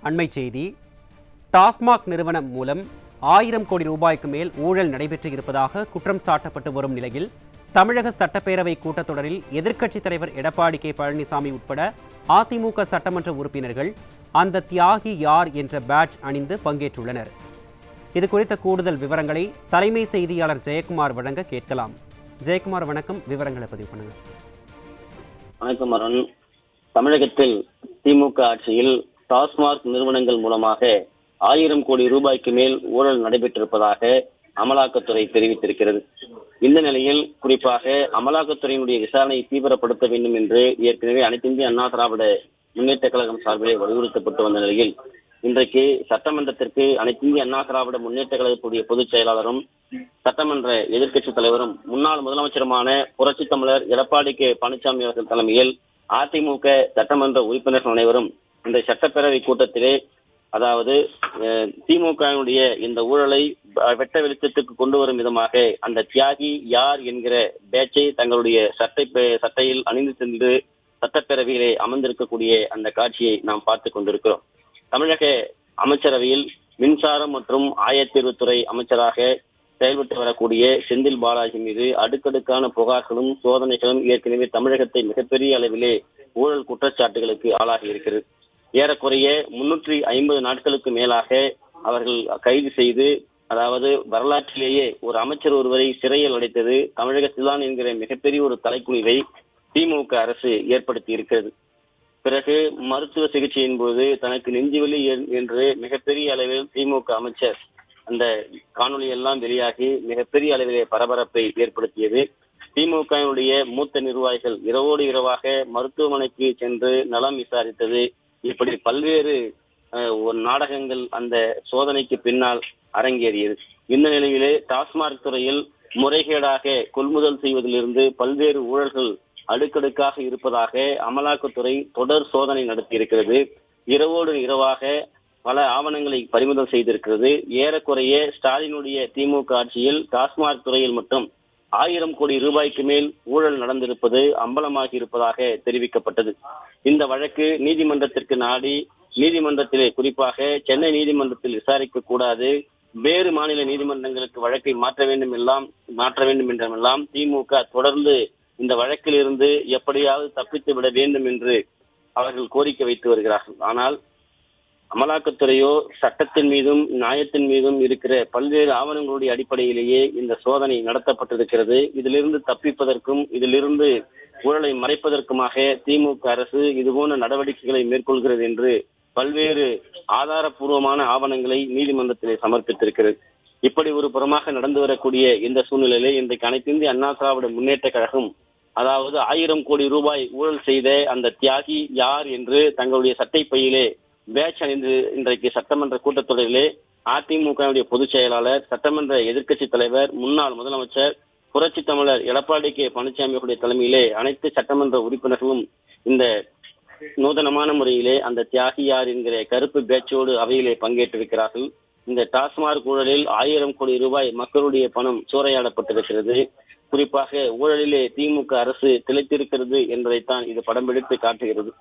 அண்மை செய்தி. டாஸ்மாக் நிறுவனம் மூலம் 1000 கோடி ரூபாய்க்கு மேல் ஊழல் நடைபெற்று இருப்பதாக குற்றம் சாட்டப்பட்டு வரும் நிலையில் தமிழக சட்டப்பேரவை கூட்டத்தொடரில் எதிர்க்கட்சித் தலைவர் எடப்பாடி கே பழனிசாமி உட்பட அதிமுக சட்டமன்ற உறுப்பினர்கள் அந்த தியாகி யார் என்ற பேட்ஜ் அணிந்து பங்கேற்றுள்ளனர். இது குறித்த கூடுதல் விவரங்களை தலைமை செய்தியாளர் ஜெயக்குமார் வழங்க கேட்கலாம். ஜெயக்குமார், வணக்கம். விவரங்களை பதிவு பண்ணுங்க. வணக்கம் அருண். தமிழகத்தில் திமுக ஆட்சியில் டாஸ்மாக் நிறுவனங்கள் மூலமாக 1000 கோடி ரூபாய்க்கு மேல் ஊழல் நடைபெற்றிருப்பதாக அமலாக்கத்துறை தெரிவித்திருக்கிறது. இந்த நிலையில் குறிப்பாக அமலாக்கத்துறையினுடைய விசாரணையை தீவிரப்படுத்த வேண்டும் என்று ஏற்கனவே அனைத்து இந்திய அண்ணா திராவிட முன்னேற்ற கழகம் சார்பிலே வலியுறுத்தப்பட்டு வந்த நிலையில் இன்றைக்கு சட்டமன்றத்திற்கு அனைத்து இந்திய அண்ணா திராவிட முன்னேற்ற கழகத்துடைய பொதுச் செயலாளரும் சட்டமன்ற எதிர்க்கட்சித் தலைவரும் முன்னாள் முதலமைச்சருமான புரட்சித் தமிழர் எடப்பாடி கே பழனிசாமி அவர்கள் தலைமையில் அதிமுக சட்டமன்ற உறுப்பினர்கள் அனைவரும் இந்த சட்டப்பேரவை கூட்டத்திலே, அதாவது திமுகவினுடைய இந்த ஊழலை வெட்ட வெளிச்சத்துக்கு கொண்டு வரும் விதமாக அந்த தியாகி யார் என்கிற பேச்சை தங்களுடைய சட்டையில் அணிந்து சென்று சட்டப்பேரவையிலே அமர்ந்திருக்கக்கூடிய அந்த காட்சியை நாம் பார்த்து கொண்டிருக்கிறோம். தமிழக அமைச்சரவையில் மின்சாரம் மற்றும் ஆயத்தீர்வுத்துறை அமைச்சராக செயல்பட்டு வரக்கூடிய செந்தில் பாலாஜி மீது அடுக்கடுக்கான புகார்களும் சோதனைகளும் ஏற்கனவே தமிழகத்தை மிகப்பெரிய அளவிலே ஊழல் குற்றச்சாட்டுகளுக்கு ஆளாகி இருக்கிறது. ஏறக்குறைய 350 நாட்களுக்கு மேலாக அவர்கள் கைது செய்து, அதாவது வரலாற்றிலேயே ஒரு அமைச்சர் ஒருவரை சிறையில் அடைத்தது தமிழகத்தில்தான் என்கிற மிகப்பெரிய ஒரு தலைக்குனிவை திமுக அரசு ஏற்படுத்தி இருக்கிறது. பிறகு மருத்துவ சிகிச்சையின் போது தனக்கு நெஞ்சுவலி என்று மிகப்பெரிய அளவில் திமுக அமைச்சர் அந்த காணொலி எல்லாம் வெளியாகி மிகப்பெரிய அளவிலே பரபரப்பை ஏற்படுத்தியது. திமுகவினுடைய மூத்த நிர்வாகிகள் இரவோடு இரவாக மருத்துவமனைக்கு சென்று நலம் விசாரித்தது, இப்படி பல்வேறு நாடகங்கள் அந்த சோதனைக்கு பின்னால் அரங்கேறியது. இந்த நிலையிலே டாஸ்மாக் துறையில் முறைகேடாக கொள்முதல் செய்வதிலிருந்து பல்வேறு ஊழல்கள் அடுக்கடுக்காக இருப்பதாக அமலாக்கத்துறை தொடர் சோதனை நடத்தியிருக்கிறது. இரவோடு இரவாக பல ஆவணங்களை பறிமுதல் செய்திருக்கிறது. ஏறக்குறைய ஸ்டாலினுடைய திமுக ஆட்சியில் டாஸ்மாக் துறையில் மட்டும் 1000 கோடி ரூபாய்க்கு மேல் ஊழல் நடந்திருப்பது அம்பலமாகி இருப்பதாக தெரிவிக்கப்பட்டது. இந்த வழக்கு நீதிமன்றத்திற்கு நாடி நீதிமன்றத்திலே, குறிப்பாக சென்னை நீதிமன்றத்தில் விசாரிக்க கூடாது, வேறு மாநில நீதிமன்றங்களுக்கு வழக்கை மாற்ற வேண்டும் என்றெல்லாம் திமுக தொடர்ந்து இந்த வழக்கில் இருந்து எப்படியாவது தப்பித்து விட வேண்டும் என்று அவர்கள் கோரிக்கை வைத்து வருகிறார்கள். ஆனால் அமலாக்கத்துறையோ சட்டத்தின் மீதும் நியாயத்தின் மீதும் இருக்கிற பல்வேறு ஆவணங்களுடைய அடிப்படையிலேயே இந்த சோதனை நடத்தப்பட்டிருக்கிறது. இதிலிருந்து தப்பிப்பதற்கும் இதிலிருந்து ஊழலை மறைப்பதற்குமாக திமுக அரசு இதுபோன்ற நடவடிக்கைகளை மேற்கொள்கிறது என்று பல்வேறு ஆதாரப்பூர்வமான ஆவணங்களை நீதிமன்றத்திலே சமர்ப்பித்திருக்கிறது. இப்படி ஒரு புறமாக நடந்து வரக்கூடிய இந்த சூழ்நிலையிலே இன்றைக்கு அனைத்து இந்திய அண்ணா திராவிட முன்னேற்ற கழகம், அதாவது 1000 கோடி ரூபாய் ஊழல் செய்த அந்த தியாகி யார் என்று தங்களுடைய சட்டை பையிலே பேட்ச் அணிந்து இன்றைக்கு சட்டமன்ற கூட்டத்தொடரிலே அதிமுகவுடைய பொதுச் செயலாளர், சட்டமன்ற எதிர்க்கட்சி தலைவர், முன்னாள் முதலமைச்சர் புரட்சி தமிழர் எடப்பாடி கே பழனிசாமியுடைய தலைமையிலே அனைத்து சட்டமன்ற உறுப்பினர்களும் இந்த நூதனமான முறையிலே அந்த தியாகி யார் என்கிற கருப்பு பேட்சோடு அவையிலே பங்கேற்றிருக்கிறார்கள். இந்த டாஸ்மாக் ஊழலில் 1000 கோடி ரூபாய் மக்களுடைய பணம் சூறையாடப்பட்டிருக்கிறது. குறிப்பாக ஊழலிலே திமுக அரசு திளைத்திருக்கிறது என்பதைத்தான் இது படம் பிடித்து காட்டுகிறது.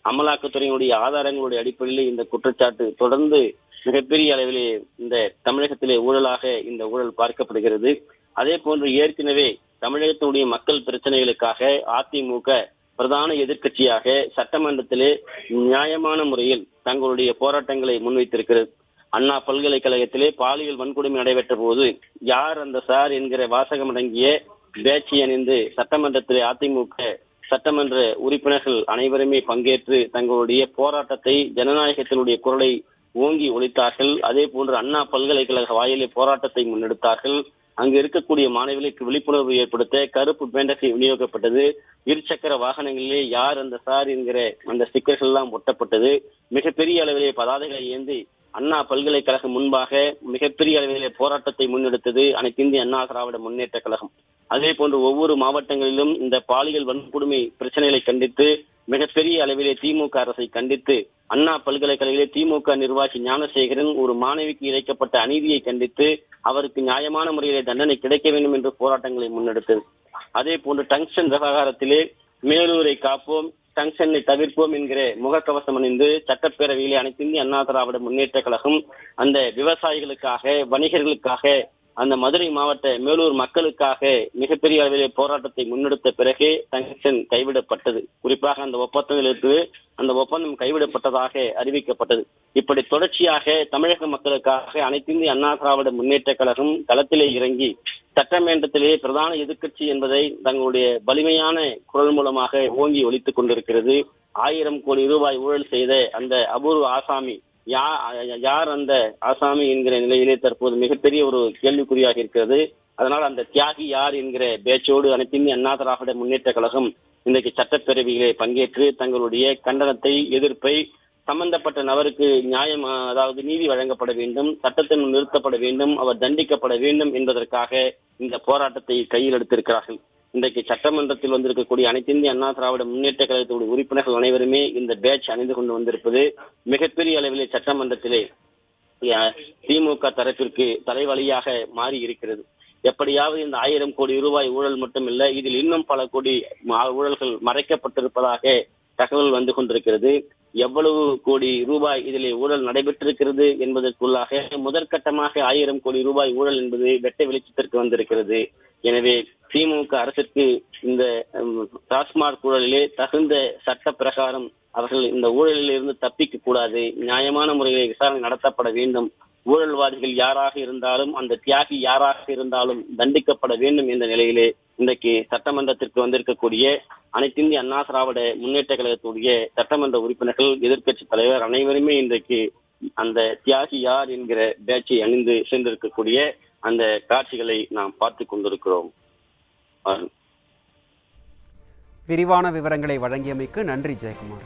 அமலாக்கத்துறையினுடைய ஆதாரங்களுடைய அடிப்படையில் இந்த குற்றச்சாட்டு தொடர்ந்து மிகப்பெரிய அளவிலே இந்த தமிழகத்திலே ஊழலாக இந்த ஊழல் பார்க்கப்படுகிறது. அதே போன்று ஏற்கனவே தமிழகத்தினுடைய மக்கள் பிரச்சனைகளுக்காக அதிமுக பிரதான எதிர்க்கட்சியாக சட்டமன்றத்திலே நியாயமான முறையில் தங்களுடைய போராட்டங்களை முன்வைத்திருக்கிறது. அண்ணா பல்கலைக்கழகத்திலே பாலியல் வன்கொடுமை நடைபெற்ற போது யார் அந்த சார் என்கிற வாசகம் அடங்கிய பேட்சி அணிந்து சட்டமன்றத்திலே அதிமுக சட்டமன்ற உறுப்பினர்கள் அனைவருமே பங்கேற்று தங்களுடைய போராட்டத்தை, ஜனநாயகத்தினுடைய குரலை ஓங்கி ஒலித்தார்கள். அதே போன்று அண்ணா பல்கலைக்கழக வாயிலே போராட்டத்தை முன்னெடுத்தார்கள். அங்கு இருக்கக்கூடிய மாணவிகளுக்கு விழிப்புணர்வு ஏற்படுத்த கருப்பு பேண்டகை விநியோகிக்கப்பட்டது. இருசக்கர வாகனங்களிலே யார் அந்த சார் என்கிற அந்த ஸ்டிக்கர்கள் எல்லாம் ஒட்டப்பட்டது. மிகப்பெரிய அளவிலே பதாதைகளை ஏந்தி அண்ணா பல்கலைக்கழகம் முன்பாக மிகப்பெரிய அளவிலே போராட்டத்தை முன்னெடுத்தது அனைத்து இந்திய அண்ணா திராவிட முன்னேற்ற கழகம். அதே போன்று ஒவ்வொரு மாவட்டங்களிலும் இந்த பாலியல் வன்கொடுமை பிரச்சனைகளை கண்டித்து மிகப்பெரிய அளவிலே திமுக அரசை கண்டித்து, அண்ணா பல்கலைக்கழகத்திலே திமுக நிர்வாகி ஞானசேகரன் ஒரு மாணவிக்கு இழைக்கப்பட்ட அநீதியை கண்டித்து அவருக்கு நியாயமான முறையிலே தண்டனை கிடைக்க வேண்டும் என்று போராட்டங்களை முன்னெடுத்தது. அதே போன்று டங்ஸ்டன் விவகாரத்திலே மேலூரை காப்போம், டங்ஷனை தவிர்ப்போம் என்கிற முகக்கவசம் அணிந்து சட்டப்பேரவையிலே அனைத்து இந்திய அண்ணா திராவிட முன்னேற்ற கழகம் அந்த விவசாயிகளுக்காக, வணிகர்களுக்காக, அந்த மதுரை மாவட்ட மேலூர் மக்களுக்காக மிகப்பெரிய அளவிலே போராட்டத்தை முன்னெடுத்த பிறகே டங்ஷன் கைவிடப்பட்டது. குறிப்பாக அந்த ஒப்பந்தத்திலிருந்து அந்த ஒப்பந்தம் கைவிடப்பட்டதாக அறிவிக்கப்பட்டது. இப்படி தொடர்ச்சியாக தமிழக மக்களுக்காக அனைத்து இந்திய அண்ணா திராவிட முன்னேற்ற கழகம் களத்திலே இறங்கி சட்டமன்றத்திலே பிரதான எதிர்க்கட்சி என்பதை தங்களுடைய வலிமையான குரல் மூலமாக ஓங்கி ஒலித்துக் கொண்டிருக்கிறது. 1000 கோடி ரூபாய் ஊழல் செய்த அந்த அபூர்வ ஆசாமி யார் அந்த ஆசாமி என்கிற நிலையிலே தற்போது மிகப்பெரிய ஒரு கேள்விக்குறியாக இருக்கிறது. அதனால் அந்த தியாகி யார் என்கிற பேச்சோடு அனைத்து இந்திய அண்ணா திராவிட முன்னேற்ற கழகம் இன்றைக்கு சட்டப்பேரவையிலே பங்கேற்று தங்களுடைய கண்டனத்தை, எதிர்ப்பை, சம்பந்தப்பட்ட நபருக்கு நியாயம், அதாவது நீதி வழங்கப்பட வேண்டும், சட்டத்தின் நிறுத்தப்பட வேண்டும், அவர் தண்டிக்கப்பட வேண்டும் என்பதற்காக இந்த போராட்டத்தை கையில் எடுத்திருக்கிறார்கள். இன்றைக்கு சட்டமன்றத்தில் வந்திருக்கக்கூடிய அனைத்து இந்திய அண்ணா திராவிட முன்னேற்ற கழகத்துடைய உறுப்பினர்கள் அனைவருமே இந்த பேட்ச் அணிந்து கொண்டு வந்திருப்பது மிகப்பெரிய அளவிலே சட்டமன்றத்திலே திமுக தரப்பிற்கு தலைவலியாக மாறி இருக்கிறது. எப்படியாவது இந்த 1000 கோடி ரூபாய் ஊழல் மட்டுமில்லை, இதில் இன்னும் பல கோடி ஊழல்கள் மறைக்கப்பட்டிருப்பதாக தகவல் வந்து கொண்டிருக்கிறது. எவ்வளவு கோடி ரூபாய் இதிலே ஊழல் நடைபெற்றிருக்கிறது என்பதற்குள்ளாக முதற்கட்டமாக 1000 கோடி ரூபாய் ஊழல் என்பது வெட்ட வெளிச்சத்திற்கு வந்திருக்கிறது. எனவே திமுக அரசுக்கு இந்த டாஸ்மாக் ஊழலிலே தகுந்த சட்ட பிரகாரம் அவர்கள் இந்த ஊழலில் இருந்து தப்பிக்க கூடாது, நியாயமான முறையில் விசாரணை நடத்தப்பட வேண்டும். ஊழல்வாதிகள் யாராக இருந்தாலும், அந்த தியாகி யாராக இருந்தாலும் தண்டிக்கப்பட வேண்டும் என்ற நிலையிலே இன்றைக்கு சட்டமன்றத்திற்கு வந்திருக்கக்கூடிய அனைத்து இந்திய அண்ணா திராவிட முன்னேற்ற கழகத்துடைய சட்டமன்ற உறுப்பினர்கள், எதிர்க்கட்சி தலைவர் அனைவருமே இன்றைக்கு அந்த தியாகி யார் என்கிற பேட்சை அணிந்து சென்றிருக்கக்கூடிய அந்த காட்சிகளை நாம் பார்த்து கொண்டிருக்கிறோம். விரிவான விவரங்களை வழங்கியமைக்கு நன்றி ஜெயக்குமார்.